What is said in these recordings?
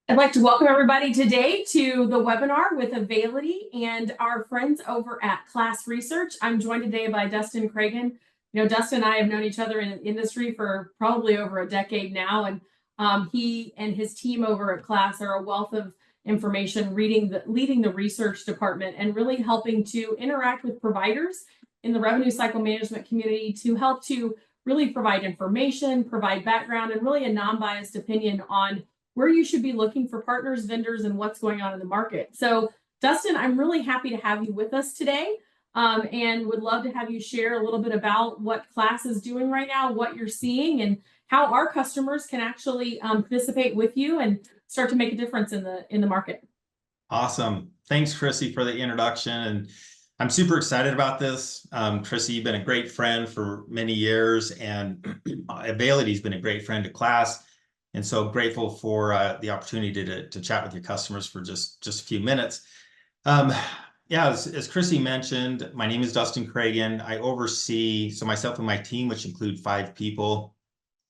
I'd like to welcome everybody today to the webinar with Availity and our friends over at KLAS Research. I'm joined today by Dustin Cragen. Dustin and I have known each other in the industry for probably over a decade now, and he and his team over at KLAS are a wealth of information, leading the research department and really helping to interact with providers in the revenue cycle management community to help to really provide information, provide background, and really a non-biased opinion on where you should be looking for partners, vendors, and what's going on in the market. So, Dustin, I'm really happy to have you with us today, and would love to have you share a little bit about what KLAS is doing right now, what you're seeing, and how our customers can actually participate with you and start to make a difference in the market. Awesome. Thanks, Chrissy, for the introduction. And I'm super excited about this. Chrissy, you've been a great friend for many years, and Availity's been a great friend to KLAS. And so grateful for the opportunity to chat with your customers for just a few minutes. Yeah, as Chrissy mentioned, my name is Dustin Cragen. I oversee, so myself and my team, which include 5 people,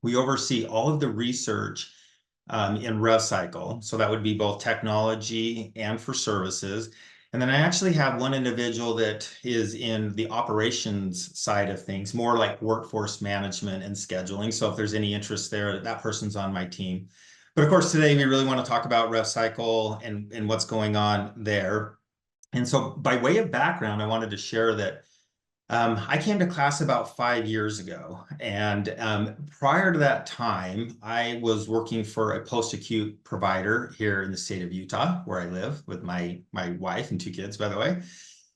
we oversee all of the research in rev cycle. So that would be both technology and for services. And then I actually have one individual that is in the operations side of things, more like workforce management and scheduling. So if there's any interest there, that person's on my team. But of course, today we really want to talk about rev cycle and what's going on there. And so by way of background, I wanted to share that I came to KLAS about 5 years ago. And prior to that time, I was working for a post-acute provider here in the state of Utah, where I live with my wife and 2 kids, by the way.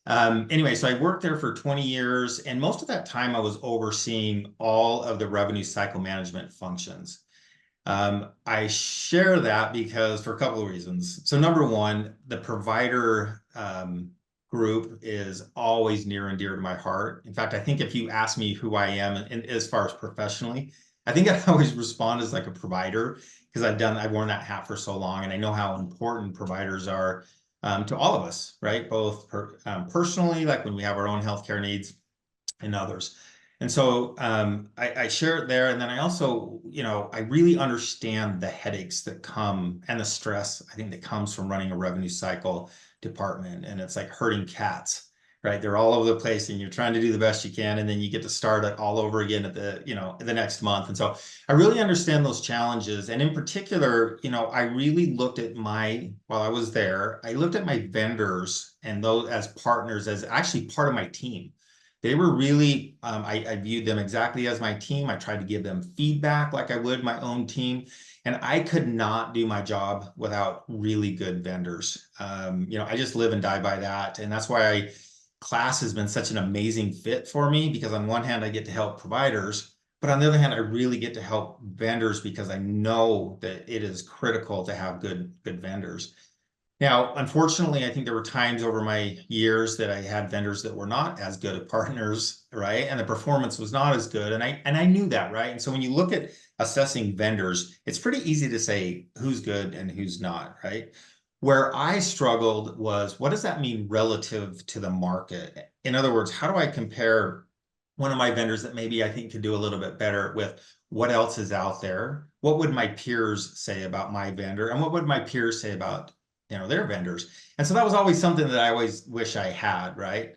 Anyway, so I worked there for 20 years. And most of that time, I was overseeing all of the revenue cycle management functions. I share that because for a couple of reasons. So number one, the provider group is always near and dear to my heart. In fact, I think if you ask me who I am and as far as professionally, I think I always respond as like a provider because I've worn that hat for so long, and I know how important providers are to all of us, right? Both personally, like when we have our own healthcare needs, and others. And so I share it there. And then I also, I really understand the headaches that come and the stress, I think, that comes from running a revenue cycle department. And it's like herding cats, right? They're all over the place and you're trying to do the best you can. And then you get to start it all over again at the next month. And so I really understand those challenges. And in particular, I really looked at while I was there, I looked at my vendors and those as partners, as actually part of my team. They were really, I viewed them exactly as my team. I tried to give them feedback like I would my own team. And I could not do my job without really good vendors. I just live and die by that. And that's why KLAS has been such an amazing fit for me, because on one hand, I get to help providers, but on the other hand, I really get to help vendors because I know that it is critical to have good vendors. Now, unfortunately, I think there were times over my years that I had vendors that were not as good at partners, right? And the performance was not as good. And I knew that, right? And so when you look at assessing vendors, it's pretty easy to say who's good and who's not, right? Where I struggled was, what does that mean relative to the market? In other words, how do I compare one of my vendors that maybe I think could do a little bit better with what else is out there? What would my peers say about my vendor? And what would my peers say about their vendors? And so that was always something that I always wish I had, right?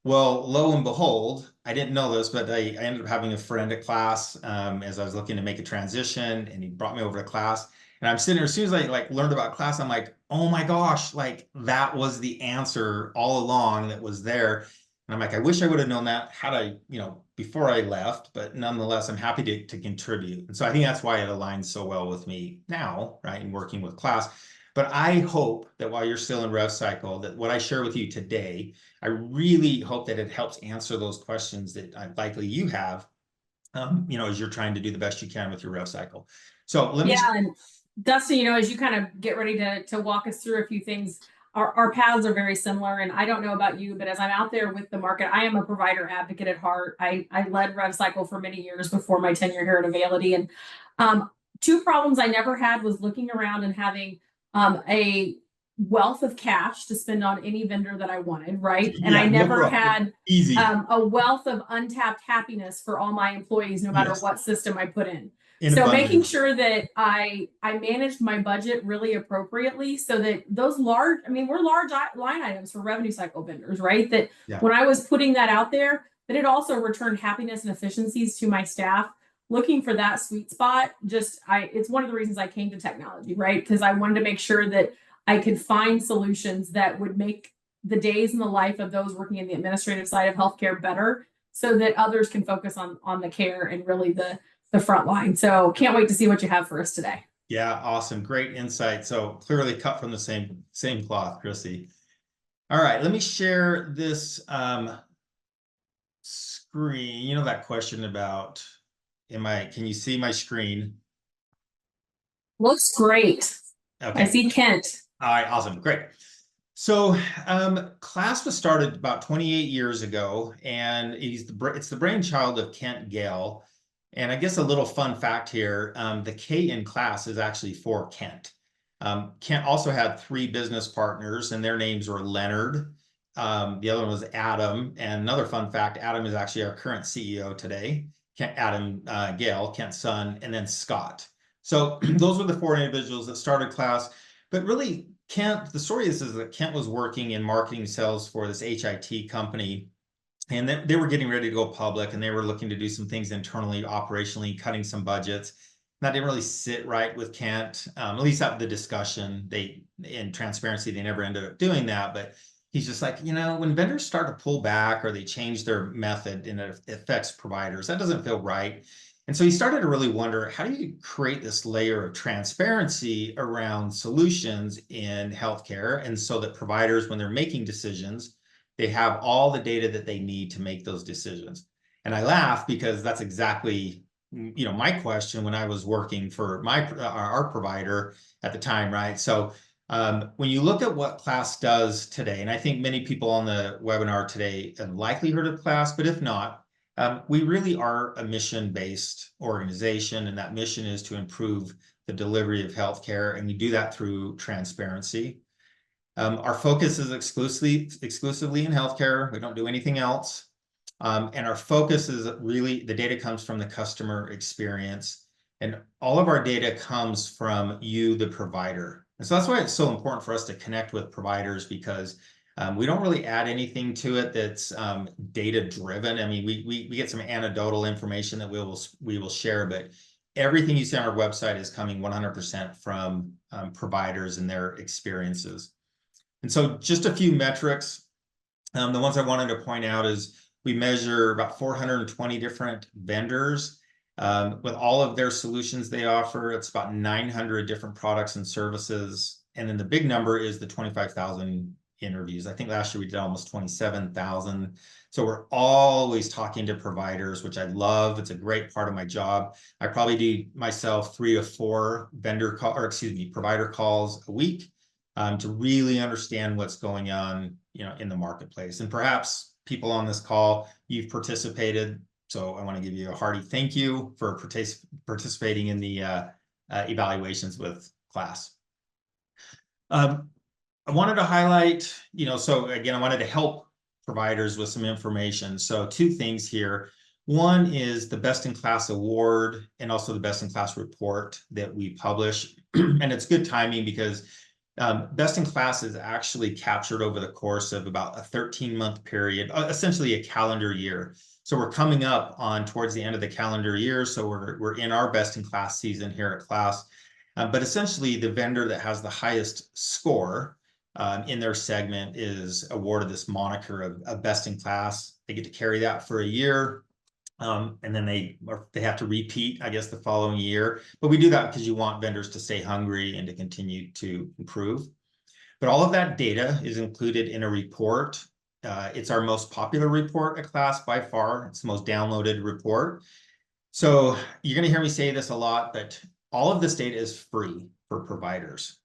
Well, lo and behold, I didn't know this, but I ended up having a friend at KLAS as I was looking to make a transition, and he brought me over to KLAS. And I'm sitting there, as soon as I learned about KLAS, I'm like, oh my gosh, that was the answer all along that was there. And I'm like, I wish I would have known that had I, before I left, but nonetheless, I'm happy to contribute. And so I think that's why it aligns so well with me now, right, and working with KLAS. But I hope that while you're still in rev cycle, that what I share with you today, I really hope that it helps answer those questions that likely you have, as you're trying to do the best you can with your rev cycle. So let me. Yeah, and Dustin, as you kind of get ready to walk us through a few things, our paths are very similar. And I don't know about you, but as I'm out there with the market, I am a provider advocate at heart. I led rev cycle for many years before my tenure here at Availity. And 2 problems I never had was looking around and having a wealth of cash to spend on any vendor that I wanted, right? And I never had a wealth of untapped happiness for all my employees, no matter what system I put in. In So making abundance. sure that I managed my budget really appropriately so that those large, I mean, we're large line items for revenue cycle vendors, right? That Yeah. when I was putting that out there, that it also returned happiness and efficiencies to my staff. Looking for that sweet spot, it's one of the reasons I came to technology, right? Because I wanted to make sure that I could find solutions that would make the days and the life of those working in the administrative side of healthcare better, so that others can focus on the care and really the front line. So can't wait to see what you have for us today. Yeah, awesome. Great insight. So clearly cut from the same cloth, Chrissy. All right, let me share this screen. You know that question about, can you see my screen? Looks great. Okay. I see Kent. All right, awesome. Great. So KLAS was started about 28 years ago, and it's the brainchild of Kent Gale. And I guess a little fun fact here, the K in KLAS is actually for Kent. Kent also had 3 business partners, and their names were Leonard. The other one was Adam. And another fun fact, Adam is actually our current CEO today, Adam Gale, Kent's son, and then Scott. So those were the 4 individuals that started KLAS. But really, Kent, the story is that Kent was working in marketing sales for this HIT company, and they were getting ready to go public, and they were looking to do some things internally, operationally, cutting some budgets. That didn't really sit right with Kent, at least at the discussion. In transparency, they never ended up doing that, but he's just like, when vendors start to pull back or they change their method and it affects providers, that doesn't feel right. And so he started to really wonder, how do you create this layer of transparency around solutions in healthcare, and so that providers, when they're making decisions, they have all the data that they need to make those decisions. And I laugh because that's exactly, my question when I was working for our provider at the time, right? So when you look at what KLAS does today, and I think many people on the webinar today have likely heard of KLAS, but if not, we really are a mission-based organization, and that mission is to improve the delivery of healthcare, and we do that through transparency. Our focus is exclusively in healthcare. We don't do anything else. And our focus is really, the data comes from the customer experience, and all of our data comes from you, the provider. And so that's why it's so important for us to connect with providers, because we don't really add anything to it that's data driven. I mean, we get some anecdotal information that we will share, but everything you see on our website is coming 100% from providers and their experiences. And so just a few metrics. The ones I wanted to point out is we measure about 420 different vendors with all of their solutions they offer. It's about 900 different products and services. And then the big number is the 25,000 interviews. I think last year we did almost 27,000. So we're always talking to providers, which I love. It's a great part of my job. I probably do myself 3 to 4 provider calls a week to really understand what's going on, in the marketplace. And perhaps people on this call, you've participated. So I want to give you a hearty thank you for participating in the evaluations with KLAS. I wanted to highlight, so again, I wanted to help providers with some information. So 2 things here. One is the Best in KLAS award, and also the Best in KLAS report that we publish. And it's good timing because Best in KLAS is actually captured over the course of about a 13-month period, essentially a calendar year. So we're coming up on towards the end of the calendar year. So we're in our Best in KLAS season here at KLAS. But essentially, the vendor that has the highest score in their segment is awarded this moniker of Best in KLAS. They get to carry that for a year. And then they have to repeat, I guess, the following year. But we do that because you want vendors to stay hungry and to continue to improve. But all of that data is included in a report. It's our most popular report at KLAS by far. It's the most downloaded report. So you're going to hear me say this a lot, but all of this data is free for providers.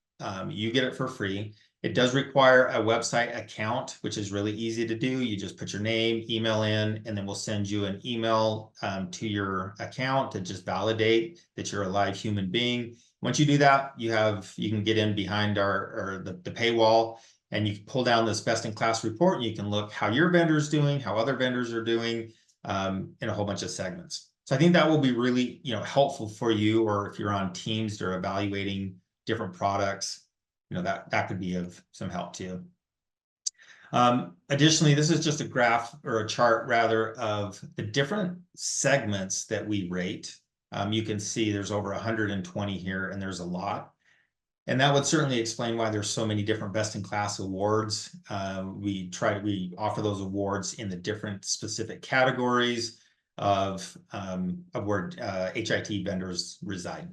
You get it for free. It does require a website account, which is really easy to do. You just put your name, email in, and then we'll send you an email to your account to just validate that you're a live human being. Once you do that, you can get in behind the paywall, and you can pull down this Best in KLAS report, and you can look how your vendor is doing, how other vendors are doing, in a whole bunch of segments. So I think that will be really, helpful for you, or if you're on teams that are evaluating different products, that could be of some help too. Additionally, this is just a graph, or a chart rather, of the different segments that we rate. You can see there's over 120 here, and there's a lot. And that would certainly explain why there's so many different best-in-class awards. We offer those awards in the different specific categories of where HIT vendors reside.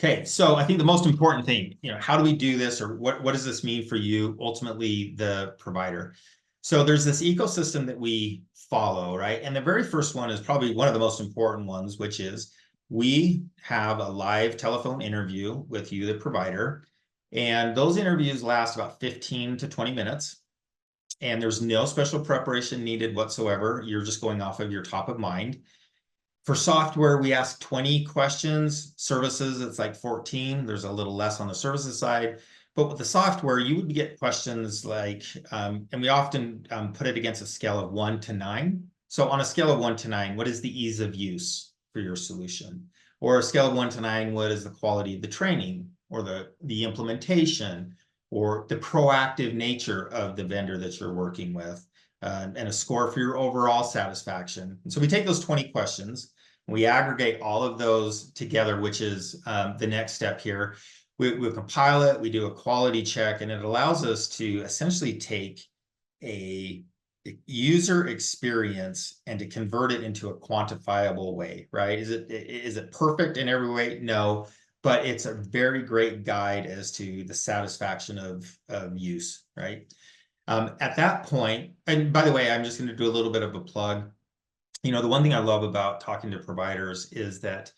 Okay, so I think the most important thing, how do we do this, or what does this mean for you, ultimately, the provider? So there's this ecosystem that we follow, right? And the very first one is probably one of the most important ones, which is we have a live telephone interview with you, the provider, and those interviews last about 15 to 20 minutes. And there's no special preparation needed whatsoever. You're just going off of your top of mind. For software, we ask 20 questions. Services, it's like 14. There's a little less on the services side. But with the software, you would get questions like, and we often put it against a scale of 1 to 9. So on a scale of 1 to 9, what is the ease of use for your solution? Or a scale of 1 to 9, what is the quality of the training, or the implementation, or the proactive nature of the vendor that you're working with, and a score for your overall satisfaction. And so we take those 20 questions, we aggregate all of those together, which is the next step here. We compile it, we do a quality check, and it allows us to essentially take a user experience and to convert it into a quantifiable way, right? Is it perfect in every way? No, but it's a very great guide as to the satisfaction of use, right? At that point, and by the way, I'm just going to do a little bit of a plug. The one thing I love about talking to providers is that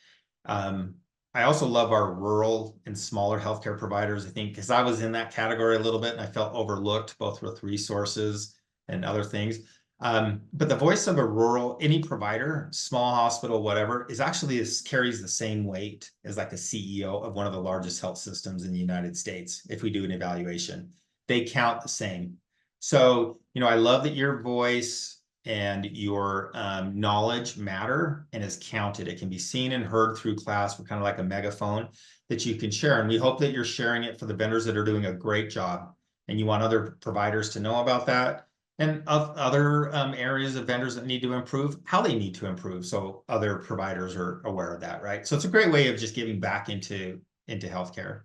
I also love our rural and smaller healthcare providers, I think, because I was in that category a little bit and I felt overlooked, both with resources and other things. But the voice of a rural, any provider, small hospital, whatever, carries the same weight as like a CEO of one of the largest health systems in the United States. If we do an evaluation, they count the same. So, I love that your voice and your knowledge matter and is counted. It can be seen and heard through KLAS. We're kind of like a megaphone that you can share. And we hope that you're sharing it for the vendors that are doing a great job. And you want other providers to know about that, and other areas of vendors that need to improve, how they need to improve, so other providers are aware of that, right? So it's a great way of just giving back into healthcare.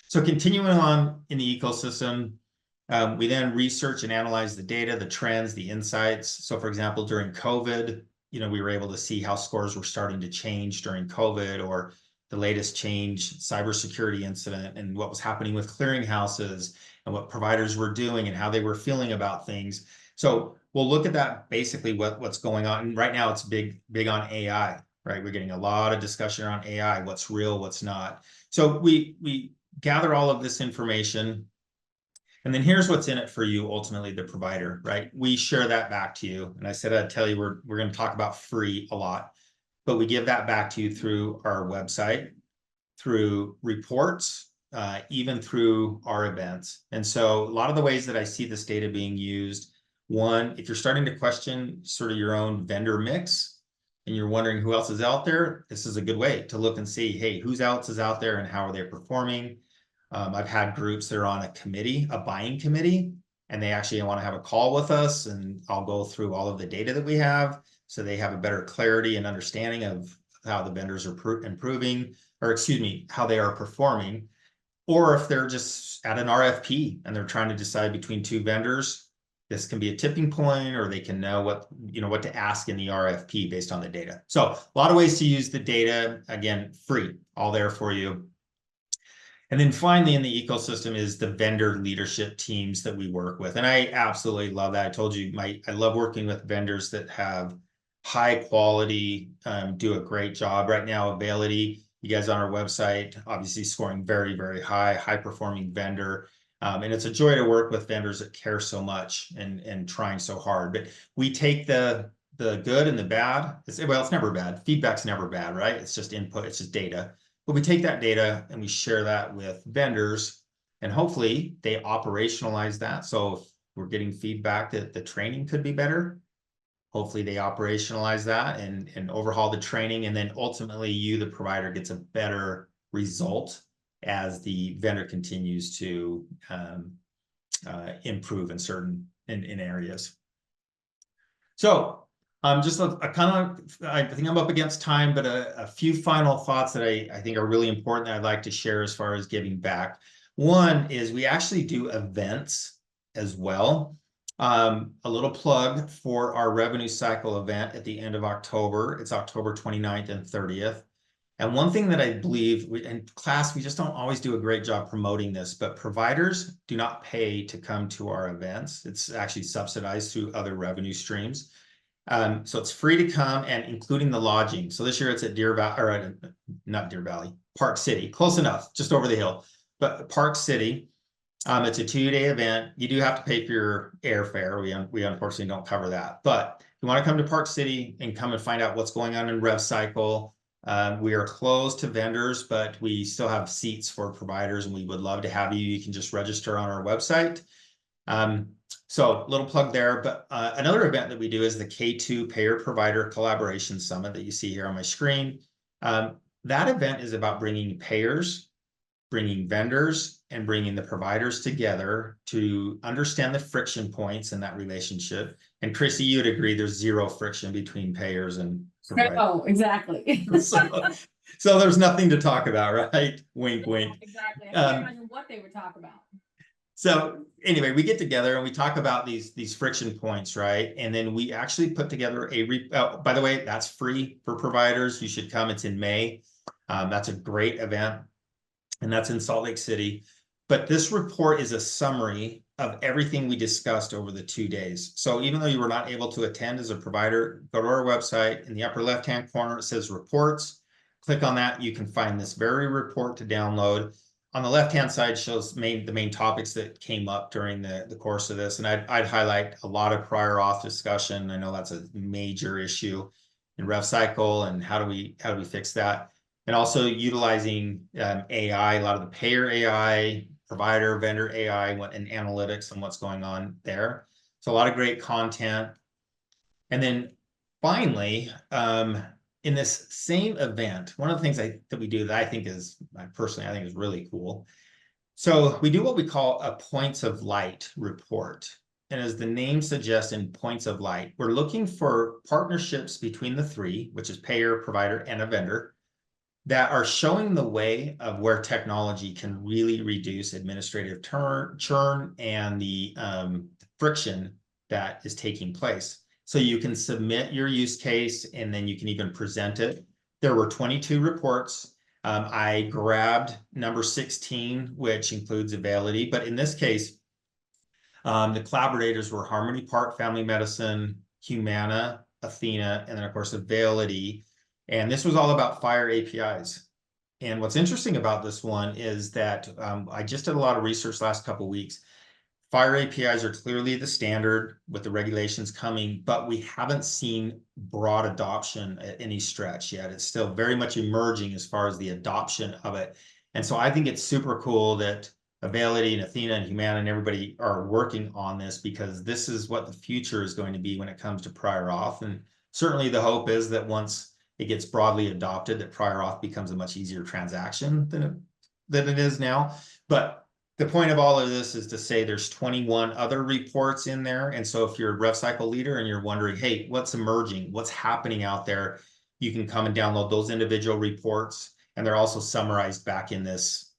So continuing on in the ecosystem, we then research and analyze the data, the trends, the insights. So for example, during COVID, we were able to see how scores were starting to change during COVID, or the latest change, cybersecurity incident, and what was happening with clearinghouses and what providers were doing and how they were feeling about things. So we'll look at that, basically what's going on. And right now it's big on AI, right? We're getting a lot of discussion around AI, what's real, what's not. So we gather all of this information. And then here's what's in it for you, ultimately, the provider, right? We share that back to you. And I said, I'd tell you, we're going to talk about free a lot, but we give that back to you through our website, through reports, even through our events. And so a lot of the ways that I see this data being used, one, if you're starting to question sort of your own vendor mix and you're wondering who else is out there, this is a good way to look and see, hey, who else is out there and how are they performing? I've had groups that are on a committee, a buying committee, and they actually want to have a call with us, and I'll go through all of the data that we have so they have a better clarity and understanding of how the vendors are improving, or excuse me, how they are performing. Or if they're just at an RFP and they're trying to decide between two vendors, this can be a tipping point, or they can know what to ask in the RFP based on the data. So a lot of ways to use the data, again, free, all there for you. And then finally in the ecosystem is the vendor leadership teams that we work with. And I absolutely love that. I told you, I love working with vendors that have high quality, do a great job. Right now, Availity, you guys on our website, obviously scoring very, very high performing vendor. And it's a joy to work with vendors that care so much and trying so hard. But we take the good and the bad. It's never bad. Feedback's never bad, right? It's just input, it's just data. But we take that data and we share that with vendors, and hopefully they operationalize that. So if we're getting feedback that the training could be better, Hopefully they operationalize that and overhaul the training, and then ultimately you, the provider, gets a better result as the vendor continues to improve in certain in areas. So just I think I'm up against time, but a few final thoughts that I think are really important that I'd like to share as far as giving back. One is we actually do events as well. A little plug for our revenue cycle event at the end of October. It's October 29th and 30th. And one thing that I believe, in KLAS, we just don't always do a great job promoting this, but providers do not pay to come to our events. It's actually subsidized through other revenue streams. So it's free to come, and including the lodging. So this year it's at Deer Valley, or not Deer Valley, Park City, close enough, just over the hill, but Park City. It's a 2-day event. You do have to pay for your airfare. We unfortunately don't cover that. But if you want to come to Park City and come and find out what's going on in RevCycle, we are closed to vendors, but we still have seats for providers, and we would love to have you. You can just register on our website. So little plug there, but another event that we do is the K2 Payer Provider Collaboration Summit that you see here on my screen. That event is about bringing payers, bringing vendors, and bringing the providers together to understand the friction points in that relationship. And Chrissy, you'd agree there's zero friction between payers and providers. Oh, exactly. So there's nothing to talk about, right? Wink, wink. Exactly. I can't imagine what they would talk about. So anyway, we get together and we talk about these friction points, right? And then we actually put together by the way, that's free for providers. You should come. It's in May. That's a great event, and that's in Salt Lake City. But this report is a summary of everything we discussed over the 2 days. So even though you were not able to attend as a provider, go to our website. In the upper left-hand corner, it says reports. Click on that. You can find this very report to download. On the left-hand side shows the main topics that came up during the course of this. And I'd highlight a lot of prior auth discussion. I know that's a major issue in RevCycle, and how do we fix that? And also utilizing AI, a lot of the payer AI, provider, vendor AI, and analytics and what's going on there. So a lot of great content. And then finally, in this same event, one of the things that we do that I think is really cool. So we do what we call a points of light report. And as the name suggests, in points of light, we're looking for partnerships between the three, which is payer, provider, and a vendor, that are showing the way of where technology can really reduce administrative churn and the friction that is taking place. So you can submit your use case, and then you can even present it. There were 22 reports. I grabbed number 16, which includes Availity. But in this case, the collaborators were Harmony Park Family Medicine, Humana, Athena, and then, of course, Availity. And this was all about FHIR APIs. And what's interesting about this one is that I just did a lot of research last couple of weeks. FHIR APIs are clearly the standard with the regulations coming, but we haven't seen broad adoption at any stretch yet. It's still very much emerging as far as the adoption of it. And so I think it's super cool that Availity and Athena and Humana and everybody are working on this, because this is what the future is going to be when it comes to prior auth. And certainly the hope is that once it gets broadly adopted, that prior auth becomes a much easier transaction than it is now. But the point of all of this is to say there's 21 other reports in there. And so if you're a RevCycle leader and you're wondering, hey, what's emerging, what's happening out there, you can come and download those individual reports. And they're also summarized back in this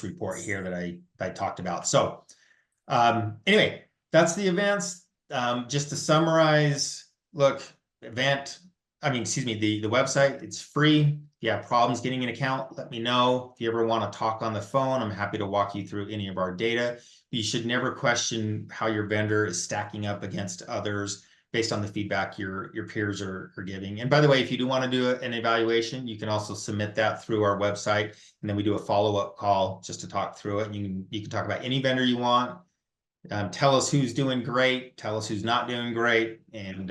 report here that I talked about. So anyway, that's the events. Just to summarize, look, the website, it's free. If you have problems getting an account, let me know. If you ever want to talk on the phone, I'm happy to walk you through any of our data. You should never question how your vendor is stacking up against others based on the feedback your peers are giving. And by the way, if you do want to do an evaluation, you can also submit that through our website, and then we do a follow-up call just to talk through it. And you can talk about any vendor you want. Tell us who's doing great, tell us who's not doing great. And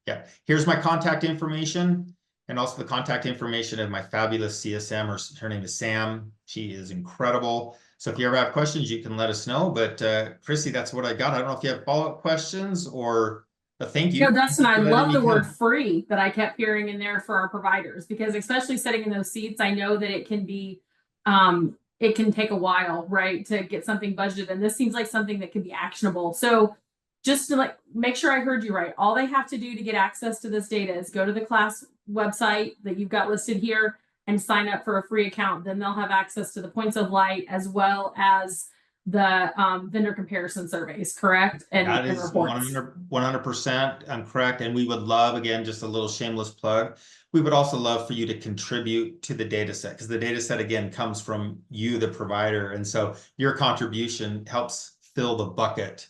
yeah, here's my contact information, and also the contact information of my fabulous CSM, her name is Sam. She is incredible. So if you ever have questions, you can let us know. But Chrissy, that's what I got. I don't know if you have follow-up questions or But thank You you. know, Dustin, I for letting love me the word come. free that I kept hearing in there for our providers, because especially sitting in those seats, I know that it can be, it can take a while, right, to get something budgeted. And this seems like something that could be actionable. So just to like make sure I heard you right, all they have to do to get access to this data is go to the KLAS website that you've got listed here and sign up for a free account. Then they'll have access to the points of light as well as the vendor comparison surveys, correct? That And is reports. 100% correct. And we would love, again, just a little shameless plug. We would also love for you to contribute to the data set, because the data set, again, comes from you, the provider. And so your contribution helps fill the bucket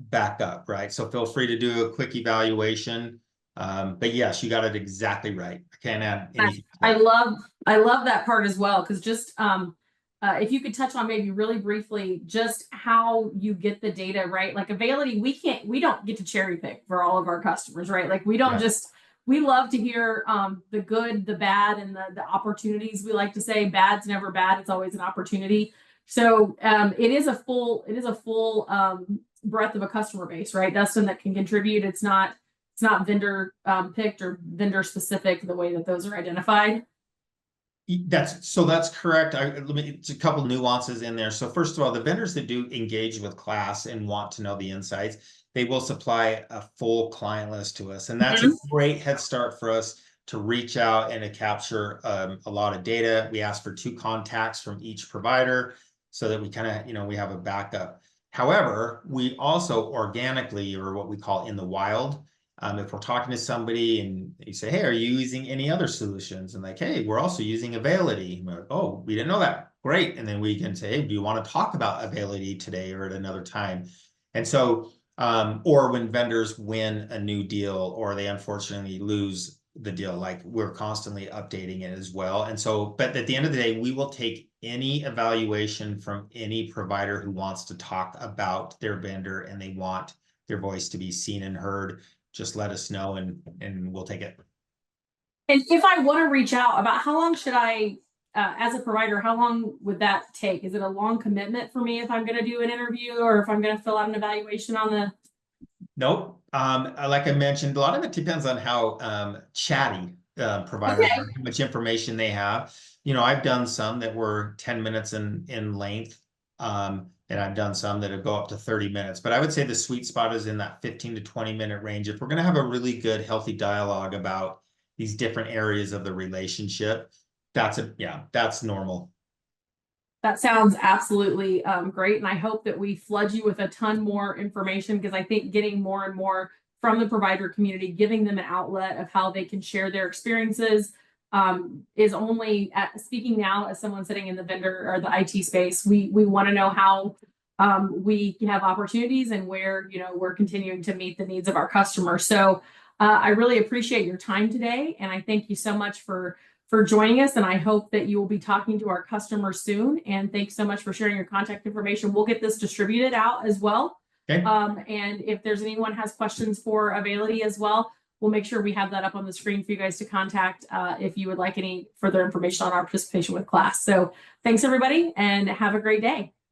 back up, right? So feel free to do a quick evaluation. But yes, you got it exactly right. I can't add anything to I that. love I love that part as well, because just if you could touch on maybe really briefly just how you get the data, right? Like Availity, we don't get to cherry pick for all of our customers, right? Like we don't Yeah. just we love to hear the good, the bad, and the opportunities. We like to say bad's never bad, it's always an opportunity. So it is a full breadth of a customer base, right? Dustin, that can contribute. It's not vendor picked or vendor specific the way that those are identified. That's correct. It's a couple nuances in there. So first of all, the vendors that do engage with KLAS and want to know the insights, they will supply a full client list to us. And that's a great head start for us to reach out and to capture a lot of data. We ask for 2 contacts from each provider so that we kind of, we have a backup. However, we also organically, or what we call in the wild, if we're talking to somebody and you say, hey, are you using any other solutions? And like, hey, we're also using Availity. And we're like, oh, we didn't know that. Great. And then we can say, hey, do you want to talk about Availity today or at another time? And so, or when vendors win a new deal or they unfortunately lose the deal, like we're constantly updating it as well. And so, but at the end of the day, we will take any evaluation from any provider who wants to talk about their vendor and they want their voice to be seen and heard. Just let us know and we'll take it. And if I want to reach out, about how long should I, as a provider, how long would that take? Is it a long commitment for me if I'm going to do an interview or if I'm going to fill out an evaluation on the? Nope. Like I mentioned, a lot of it depends on how chatty providers are, how much information they have. I've done some that were 10 minutes in length. And I've done some that go up to 30 minutes, but I would say the sweet spot is in that 15 to 20-minute range. If we're going to have a really good, healthy dialogue about these different areas of the relationship, that's normal. That sounds absolutely great. And I hope that we flood you with a ton more information, because I think getting more and more from the provider community, giving them an outlet of how they can share their experiences is only speaking now as someone sitting in the vendor or the IT space. We want to know how we have opportunities and where we're continuing to meet the needs of our customers. So I really appreciate your time today, and I thank you so much for joining us. And I hope that you will be talking to our customers soon. And thanks so much for sharing your contact information. We'll get this distributed out as well. Okay. And if there's anyone has questions for Availity as well, we'll make sure we have that up on the screen for you guys to contact if you would like any further information on our participation with KLAS. So thanks everybody and have a great day.